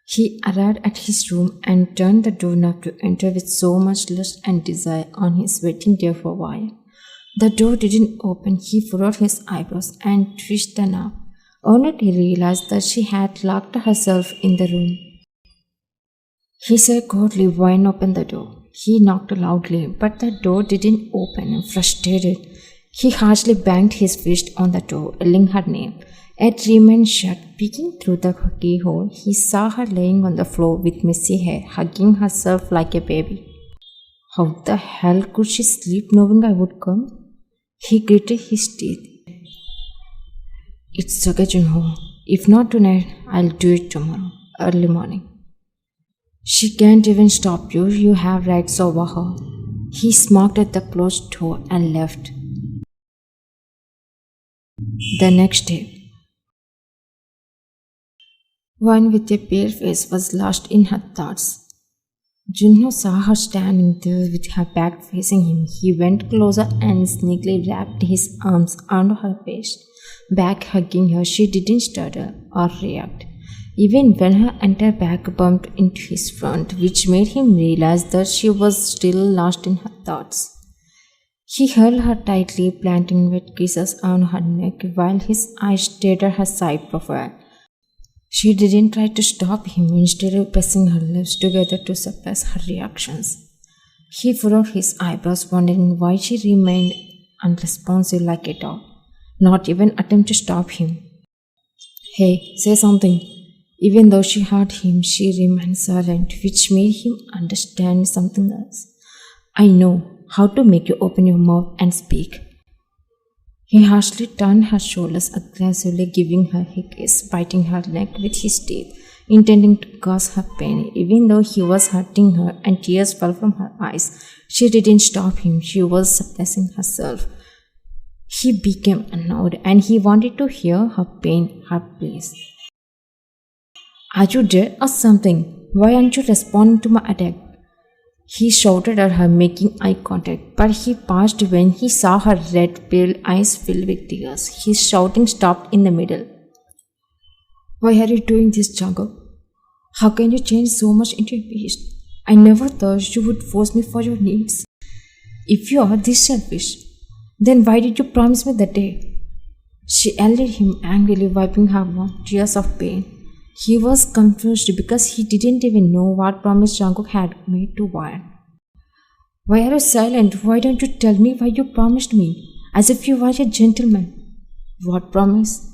He arrived at his room and turned the doorknob to enter with so much lust and desire on his waiting there for a while. The door didn't open. He furrowed his eyebrows and twisted the knob. Only to realize that she had locked herself in the room. He said coldly, "Why open the door?" He knocked loudly, but the door didn't open. Frustrated, he harshly banged his fist on the door, yelling her name. It remained shut. Peeking through the keyhole, he saw her laying on the floor with messy hair, hugging herself like a baby. How the hell could she sleep knowing I would come? He gritted his teeth. It's okay, Junho. If not tonight, I'll do it tomorrow, early morning. She can't even stop you. You have rights over her. He smirked at the closed door and left. The next day, one with a pale face was lost in her thoughts. Junho saw her standing there with her back facing him. He went closer and sneakily wrapped his arms around her waist, back hugging her. She didn't stutter or react, even when her entire back bumped into his front, which made him realize that she was still lost in her thoughts. He held her tightly, planting wet kisses on her neck while his eyes stared at her side profile. She didn't try to stop him, instead of pressing her lips together to suppress her reactions. He furrowed his eyebrows, wondering why she remained unresponsive like a dog, not even attempt to stop him. Hey, say something. Even though she heard him, she remained silent, which made him understand something else. I know how to make you open your mouth and speak. He harshly turned her shoulders, aggressively giving her a kiss, biting her neck with his teeth, intending to cause her pain. Even though he was hurting her and tears fell from her eyes, she didn't stop him. She was suppressing herself. He became annoyed and he wanted to hear her pain, her pleas. Are you dead or something? Why aren't you responding to my attack? He shouted at her, making eye contact, but he paused when he saw her red, pale eyes filled with tears. His shouting stopped in the middle. Why are you doing this, Jungle? How can you change so much into a beast? I never thought you would force me for your needs. If you are this selfish, then why did you promise me that day? She yelled at him angrily, wiping her mouth, tears of pain. He was confused because he didn't even know what promise Jungkook had made to Wyan. Why are you silent? Why don't you tell me why you promised me? As if you were a gentleman. What promise?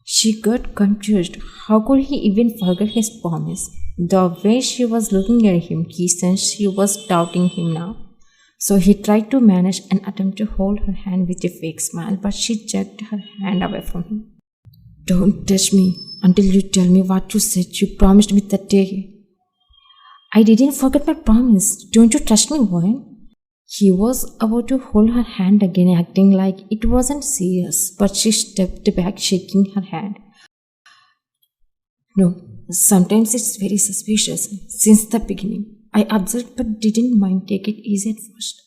She got confused. How could he even forget his promise? The way she was looking at him, he sensed she was doubting him now. So he tried to manage an attempt to hold her hand with a fake smile, but she jerked her hand away from him. Don't touch me until you tell me what you said you promised me that day. I didn't forget my promise. Don't you trust me, Warren? He was about to hold her hand again, acting like it wasn't serious, but she stepped back, shaking her hand. No, sometimes it's very suspicious. Since the beginning, I observed but didn't mind take it easy at first.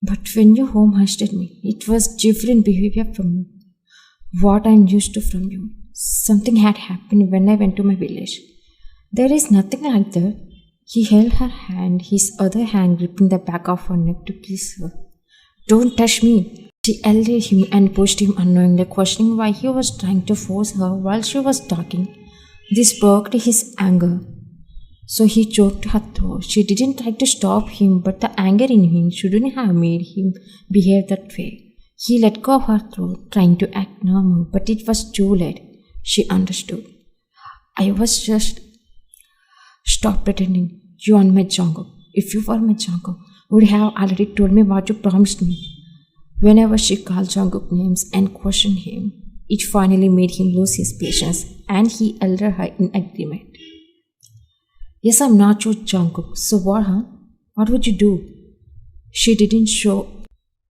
But when you home hosted me, it was different behavior from you. What I'm used to from you. Something had happened when I went to my village. There is nothing like that. He held her hand, his other hand gripping the back of her neck to kiss her. Don't touch me. She yelled at him and pushed him unknowingly, questioning why he was trying to force her while she was talking. This sparked his anger. So he choked her throat. She didn't try to stop him, but the anger in him shouldn't have made him behave that way. He let go of her throat, trying to act normal, but it was too late. She understood. I was just... Stop pretending. You aren't my Jungkook. If you were my Jungkook, would have already told me what you promised me. Whenever she called Jungkook names and questioned him, it finally made him lose his patience, and he yelled at her in agreement. Yes, I'm not your Jungkook. So what, huh? What would you do? She didn't show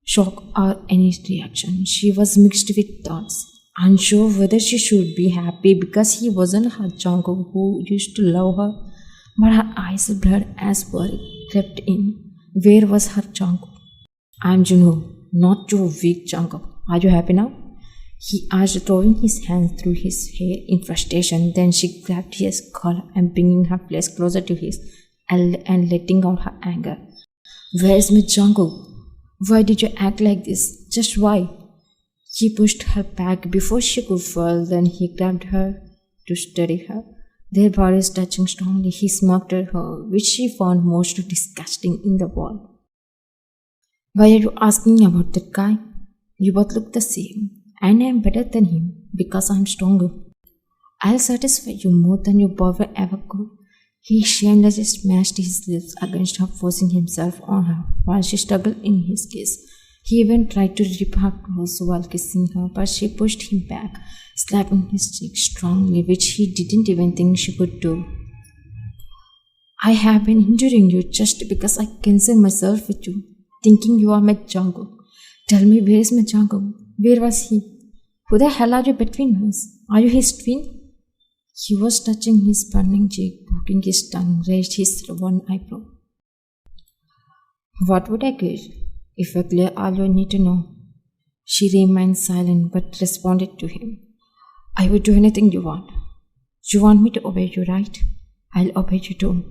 shock or any reaction. She was mixed with thoughts, unsure whether she should be happy because he wasn't her Jungkook who used to love her, but her eyes blurred as worry crept in. Where was her Jungkook? I'm Junho, not your weak Jungkook. Are you happy now? he asked, throwing his hands through his hair in frustration. Then she grabbed his collar and bringing her face closer to his and letting out her anger. Where's my Jungkook? Why did you act like this? Just why? He pushed her back before she could fall, then he grabbed her to steady her. Their bodies touching strongly, he smirked at her, which she found most disgusting in the world. Why are you asking about that guy? You both look the same, and I am better than him because I am stronger. I'll satisfy you more than your boyfriend ever could. He shamelessly smashed his lips against her, forcing himself on her while she struggled in his kiss. He even tried to rip her clothes while kissing her, but she pushed him back, slapping his cheek strongly, which he didn't even think she could do. I have been injuring you just because I concern myself with you, thinking you are my Jungkook. Tell me, where is my Jungkook? Where was he? Who the hell are you between us? Are you his twin? He was touching his burning cheek, poking his tongue, raised his one eyebrow. What would I get if I clear all you need to know? She remained silent but responded to him. I would do anything you want. You want me to obey you, right? I'll obey you too.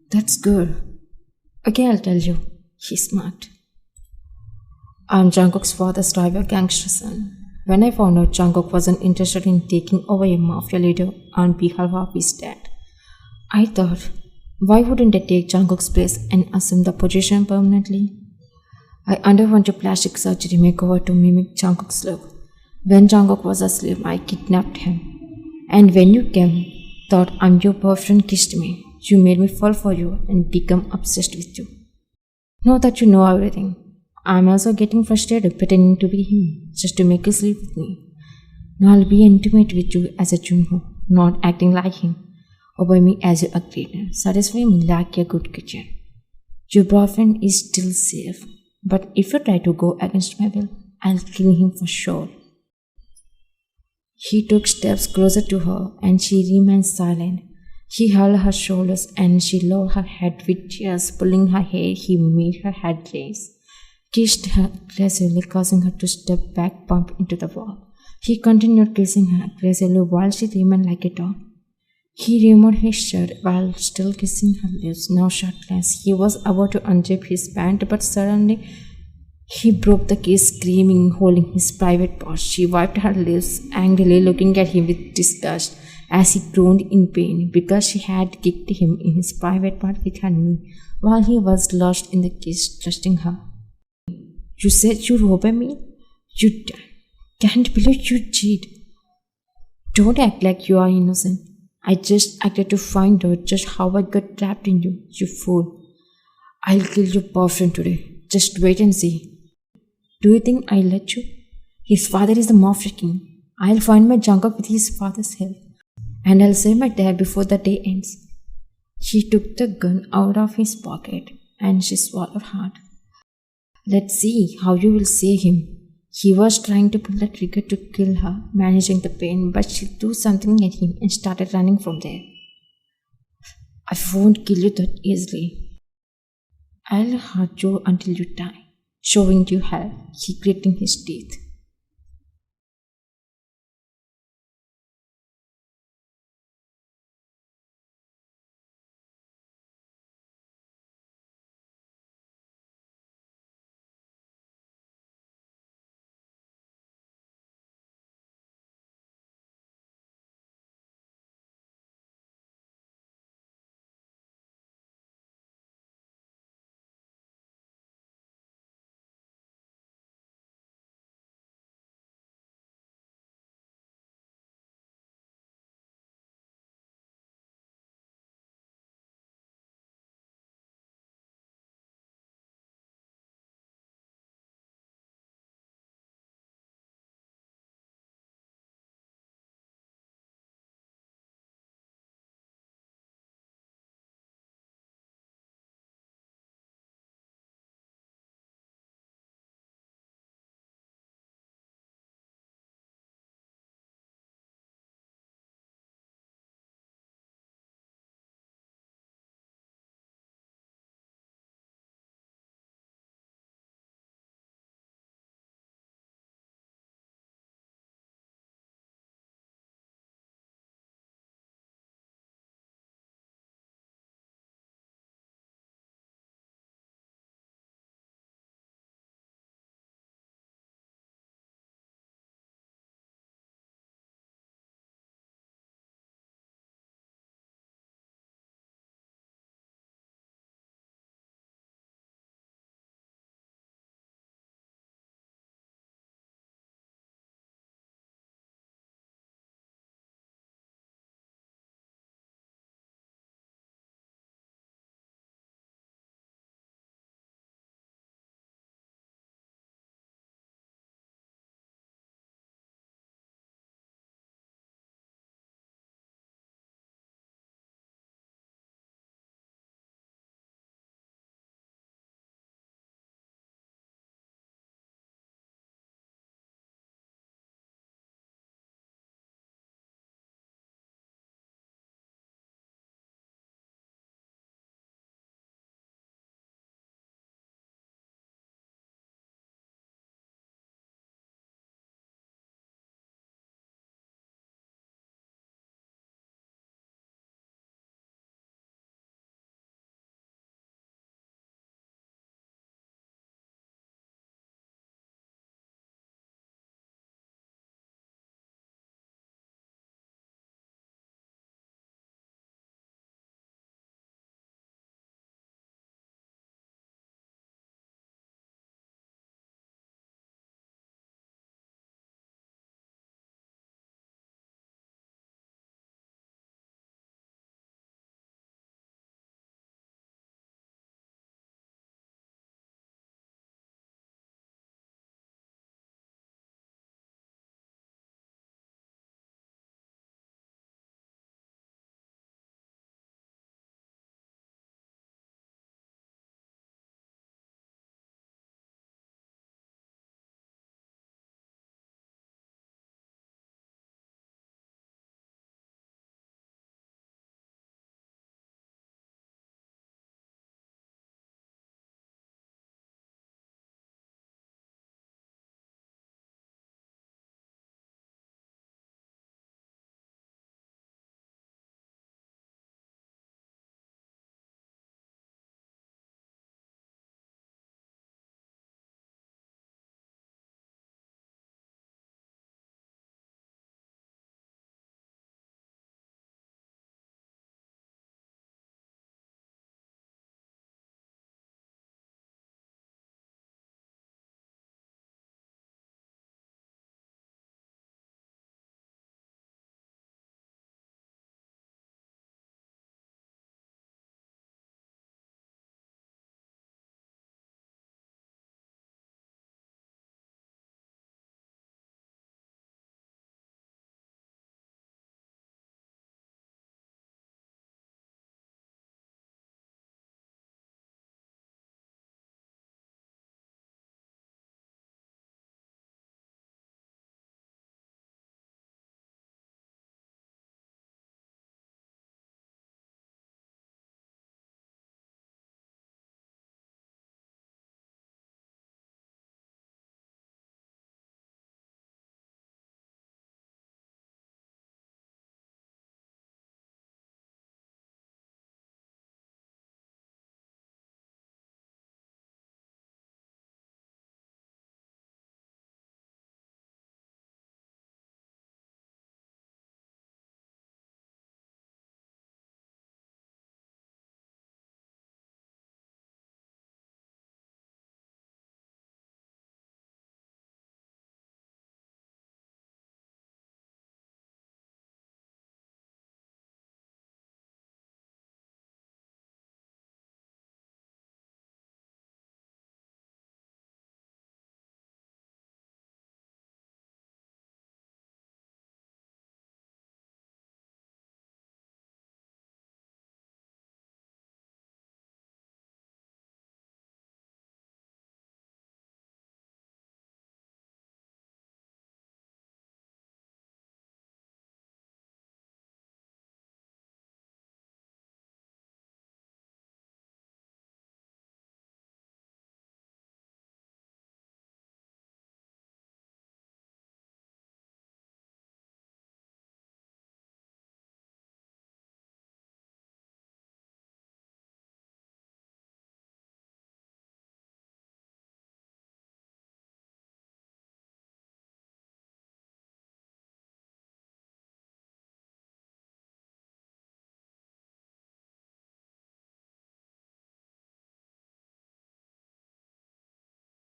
That's good. Okay, I'll tell you, he smirked. I'm Jungkook's father's driver gangster son. When I found out Jungkook wasn't interested in taking over a mafia leader on behalf of his dad, I thought, why wouldn't I take Jungkook's place and assume the position permanently? I underwent a plastic surgery makeover to mimic Jungkook's look. When Jungkook was asleep, I kidnapped him. And when you came, thought I'm your boyfriend, kissed me. You made me fall for you and become obsessed with you. Now that you know everything, I'm also getting frustrated pretending to be him just to make you sleep with me. Now I'll be intimate with you as a Junho, not acting like him. Obey me as you agreed. Satisfy me like a good kitchen. Your boyfriend is still safe, but if you try to go against my will, I'll kill him for sure. He took steps closer to her and she remained silent. He held her shoulders and she lowered her head with tears pulling her hair. He made her head raise, kissed her aggressively, causing her to step back, bump into the wall. He continued kissing her aggressively while she remained like a doll. He removed his shirt while still kissing her lips, now shirtless. He was about to unzip his pant, but suddenly he broke the kiss, screaming, holding his private parts. She wiped her lips, angrily looking at him with disgust as he groaned in pain because she had kicked him in his private part with her knee while he was lost in the kiss, trusting her. You said you'd obey me? You can't believe you cheat. Don't act like you are innocent. I just acted to find out just how I got trapped in you, you fool. I'll kill your boyfriend today. Just wait and see. Do you think I'll let you? His father is the mafia king. I'll find my Jungkook with his father's help. And I'll save my dad before the day ends. She took the gun out of his pocket and she swallowed hard. Let's see how you will save him. He was trying to pull the trigger to kill her, managing the pain, but she threw something at him and started running from there. I won't kill you that easily. I'll hurt you until you die, showing you hell, he gritting his teeth.